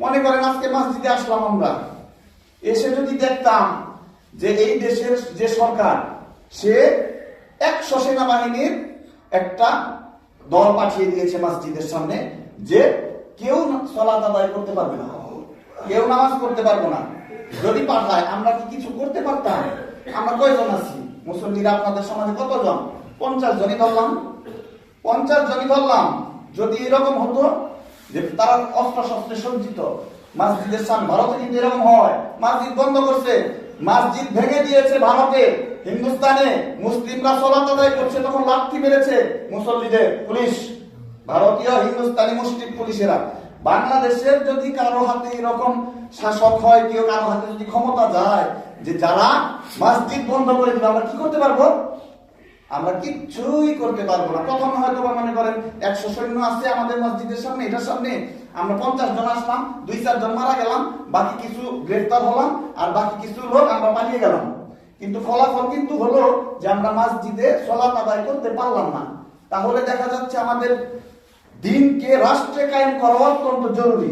মনে করেন আজকে মসজিদে আসলাম আমরা, এসে যদি দেখতাম যে এই দেশের যে সরকার সে 100 সেনাবাহিনীর একটা দল পাঠিয়ে দিয়েছে মসজিদের সামনে, যে কেউ সালাত আদায় করতে পারবে না, কেউ নামাজ পড়তে পারবো না। যদি পাঠায় আমরা কি কিছু করতে পারতাম? আমরা কয়জন আছি মুসল্লিরা আপনাদের সমাজে? কতজন? 50 জনই ধরলাম, 50 জনই ধরলাম। যদি এরকম হতো যে তারা অস্ত্র শস্ত্রে সজ্জিত মসজিদের সামনে, ভারতে কিন্তু এরকম হয়, মসজিদ বন্ধ করছে, মসজিদ ভেঙে দিয়েছে ভারতে, হিন্দুস্তানে মুসলিমরা সালাত আদায় করছে তখন লাঠি মেরেছে মুসল্লিদের পুলিশ, ভারতীয় হিন্দুস্তানি মুসলিম পুলিশেরা। বাংলাদেশের যদি কারো হাতে এরকম শাসক হয়, কেউ কারো হাতে যদি ক্ষমতা যায় যে যারা মসজিদ বন্ধ করে দিবে, আমরা কি করতে পারবো? আমরা কিচ্ছুই করতে পারবো না। প্রথমে হয়তো মনে করেন 100 সৈন্য আছে আমাদের মসজিদের সামনে, এটার সামনে আমরা 50 জন আসলাম, 2-4 জন মারা গেলাম, বাকি কিছু গ্রেফতার হলাম, আর বাকি কিছু লোক আমরা পালিয়ে গেলাম। কিন্তু ফলাফল কিন্তু হলো যে আমরা মসজিদে সালাত আদায় করতে পারলাম না। তাহলে দেখা যাচ্ছে আমাদের দিনকে রাষ্ট্রে কায়েম করা অত্যন্ত জরুরি।